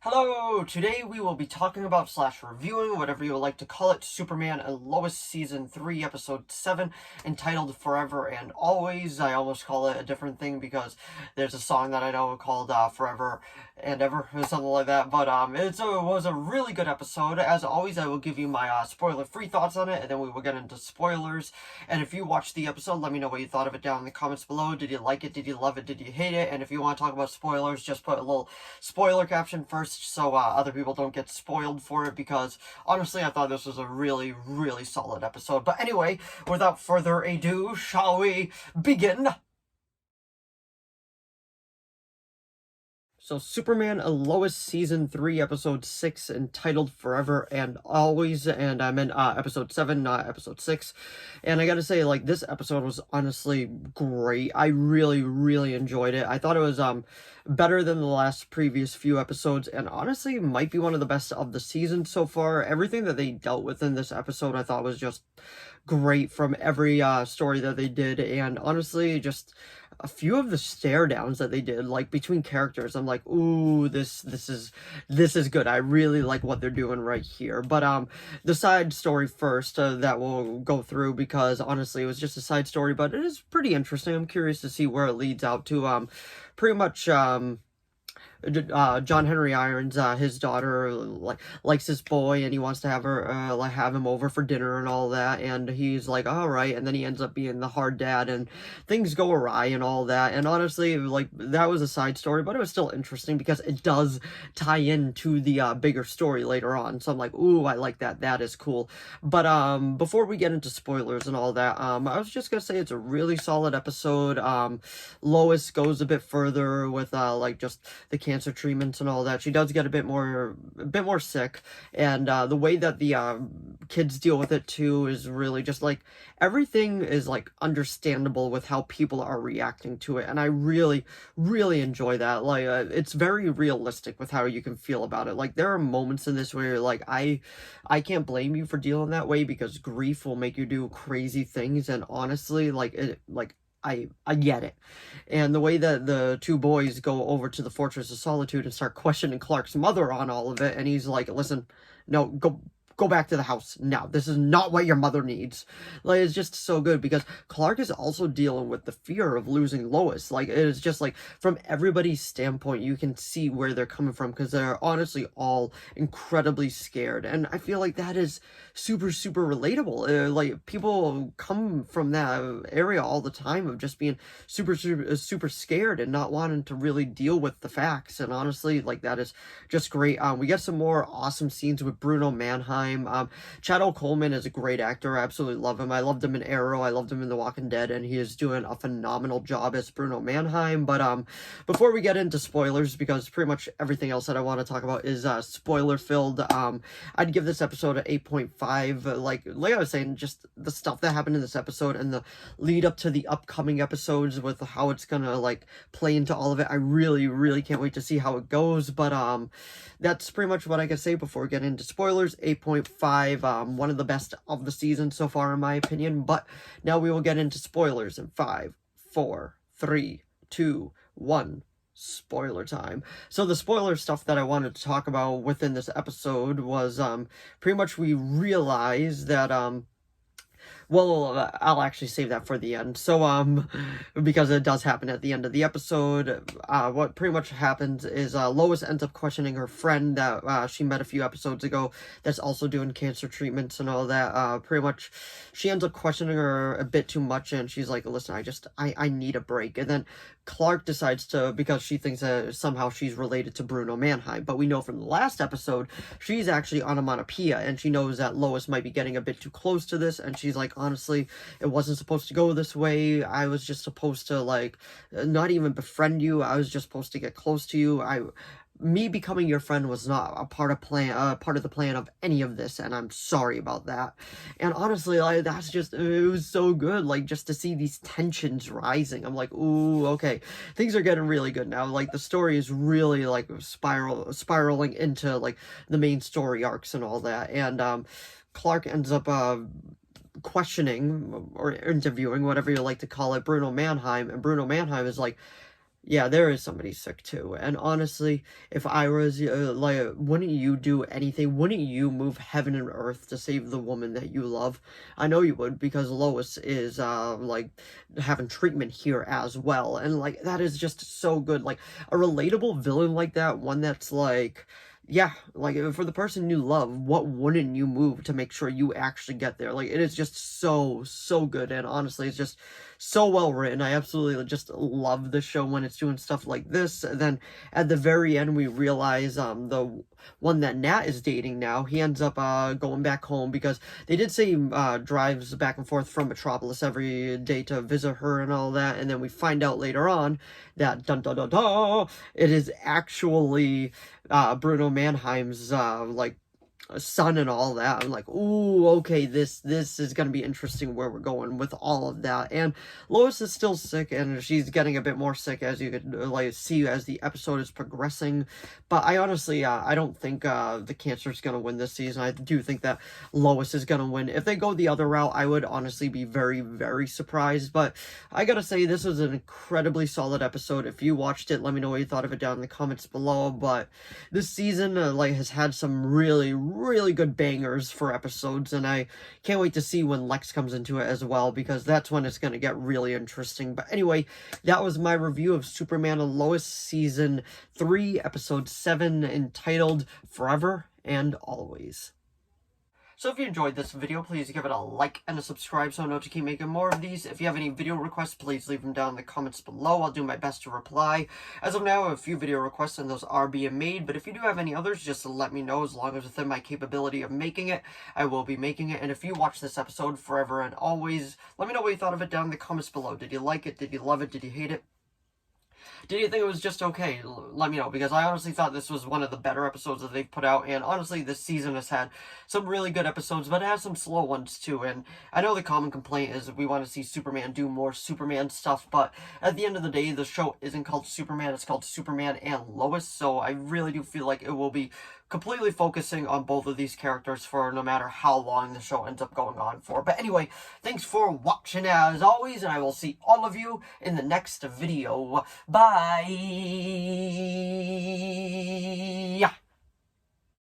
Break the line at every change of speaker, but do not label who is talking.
Hello! Today we will be talking about / reviewing, whatever you would like to call it, Superman and Lois Season 3, Episode 7, entitled Forever and Always. I almost call it a different thing because there's a song that I know called Forever and Ever, or something like that, but it was a really good episode. As always, I will give you my spoiler-free thoughts on it, and then we will get into spoilers. And if you watched the episode, let me know what you thought of it down in the comments below. Did you like it? Did you love it? Did you hate it? And if you want to talk about spoilers, just put a little spoiler caption first so other people don't get spoiled for it, because honestly I thought this was a really, really solid episode. But anyway, without further ado, shall we begin? So, Superman and Lois Season 3, Episode 6, entitled Forever and Always, and I meant Episode 7, not Episode 6. And I gotta say, like, this episode was honestly great. I really, really enjoyed it. I thought it was better than the last previous few episodes, and honestly might be one of the best of the season so far. Everything that they dealt with in this episode I thought was just great, from every story that they did, and honestly just a few of the stare downs that they did, like between characters, I'm like, ooh, this is good. I really like what they're doing right here. But the side story first, that we'll go through, because honestly it was just a side story, but it is pretty interesting. I'm curious to see where it leads out to. Pretty much John Henry Irons, his daughter, likes this boy, and he wants to have her, have him over for dinner and all that, and he's like, all right, and then he ends up being the hard dad, and things go awry and all that, and honestly, like, that was a side story, but it was still interesting, because it does tie into the, bigger story later on, so I'm like, ooh, I like that, that is cool. But, before we get into spoilers and all that, I was just gonna say it's a really solid episode. Lois goes a bit further with, like, just the cancer treatments and all that. She does get a bit more sick, and the way that the kids deal with it too is really just like, everything is like understandable with how people are reacting to it, and I really, really enjoy that. Like, it's very realistic with how you can feel about it. Like, there are moments in this where you're like, I can't blame you for dealing that way, because grief will make you do crazy things, and honestly, I get it. And the way that the two boys go over to the Fortress of Solitude and start questioning Clark's mother on all of it, and he's like, listen, no, go back to the house now. This is not what your mother needs. Like, it's just so good, because Clark is also dealing with the fear of losing Lois. Like, it is just like, from everybody's standpoint, you can see where they're coming from, because they're honestly all incredibly scared. And I feel like that is super, super relatable. Like, people come from that area all the time of just being super, super scared and not wanting to really deal with the facts. And honestly, like, that is just great. We get some more awesome scenes with Bruno Mannheim. Chad Coleman is a great actor. I absolutely love him. I loved him in Arrow. I loved him in The Walking Dead, and he is doing a phenomenal job as Bruno Mannheim. But before we get into spoilers, because pretty much everything else that I want to talk about is spoiler filled, I'd give this episode an 8.5. Like I was saying, just the stuff that happened in this episode and the lead up to the upcoming episodes with how it's gonna like play into all of it, I really, really can't wait to see how it goes. But that's pretty much what I can say before we get into spoilers. 8.5, one of the best of the season so far, in my opinion. But now we will get into spoilers in 5, 4, 3, 2, 1. Spoiler time. So the spoiler stuff that I wanted to talk about within this episode was pretty much, we realized that well, I'll actually save that for the end. So, because it does happen at the end of the episode, what pretty much happens is, Lois ends up questioning her friend that, she met a few episodes ago, that's also doing cancer treatments and all that. Pretty much, she ends up questioning her a bit too much, and she's like, listen, I need a break. And then Clark decides to, because she thinks that somehow she's related to Bruno Mannheim, but we know from the last episode, she's actually onomatopoeia, and she knows that Lois might be getting a bit too close to this, and she's like, honestly, it wasn't supposed to go this way. I was just supposed to, like, not even befriend you. I was just supposed to get close to you. Me becoming your friend was not a part of the plan of any of this, and I'm sorry about that. And honestly, like, that's just, it was so good, like, just to see these tensions rising. I'm like, ooh, okay, things are getting really good now. Like, the story is really, like, spiraling into, like, the main story arcs and all that. And Clark ends up questioning or interviewing, whatever you like to call it, Bruno Mannheim, and Bruno Mannheim is like, Yeah, there is somebody sick too. And honestly, if I was like, wouldn't you do anything? Wouldn't you move heaven and earth to save the woman that you love? I know you would, because Lois is like having treatment here as well. And like that is just so good. Like a relatable villain like that, one that's like, yeah, like for the person you love, what wouldn't you move to make sure you actually get there? Like it is just so good, and honestly, it's just so well written. I absolutely just love the show when it's doing stuff like this. And then at the very end, we realize the one that Nat is dating now, he ends up going back home, because they did say he drives back and forth from Metropolis every day to visit her and all that. And then we find out later on that dun dun dun dun, it is actually Bruno Mannheim's like son and all that. I'm like, ooh, okay, this is gonna be interesting where we're going with all of that. And Lois is still sick, and she's getting a bit more sick, as you could like see as the episode is progressing. But I honestly, I don't think the cancer is gonna win this season. I do think that Lois is gonna win. If they go the other route, I would honestly be very surprised. But I gotta say, this was an incredibly solid episode. If you watched it, let me know what you thought of it down in the comments below. But this season like has had some really good bangers for episodes, and I can't wait to see when Lex comes into it as well, because that's when it's going to get really interesting. But anyway, that was my review of Superman and Lois Season 3, Episode 7, entitled Forever and Always. So if you enjoyed this video, please give it a like and a subscribe so I know to keep making more of these. If you have any video requests, please leave them down in the comments below. I'll do my best to reply. As of now, I have a few video requests and those are being made, but if you do have any others, just let me know. As long as within my capability of making it, I will be making it. And if you watch this episode Forever and Always, let me know what you thought of it down in the comments below. Did you like it? Did you love it? Did you hate it? Did you think it was just okay? Let me know, because I honestly thought this was one of the better episodes that they've put out, and honestly, this season has had some really good episodes, but it has some slow ones too, and I know the common complaint is we want to see Superman do more Superman stuff, but at the end of the day, the show isn't called Superman, it's called Superman and Lois, so I really do feel like it will be completely focusing on both of these characters for no matter how long the show ends up going on for. But anyway, thanks for watching as always, and I will see all of you in the next video. Bye!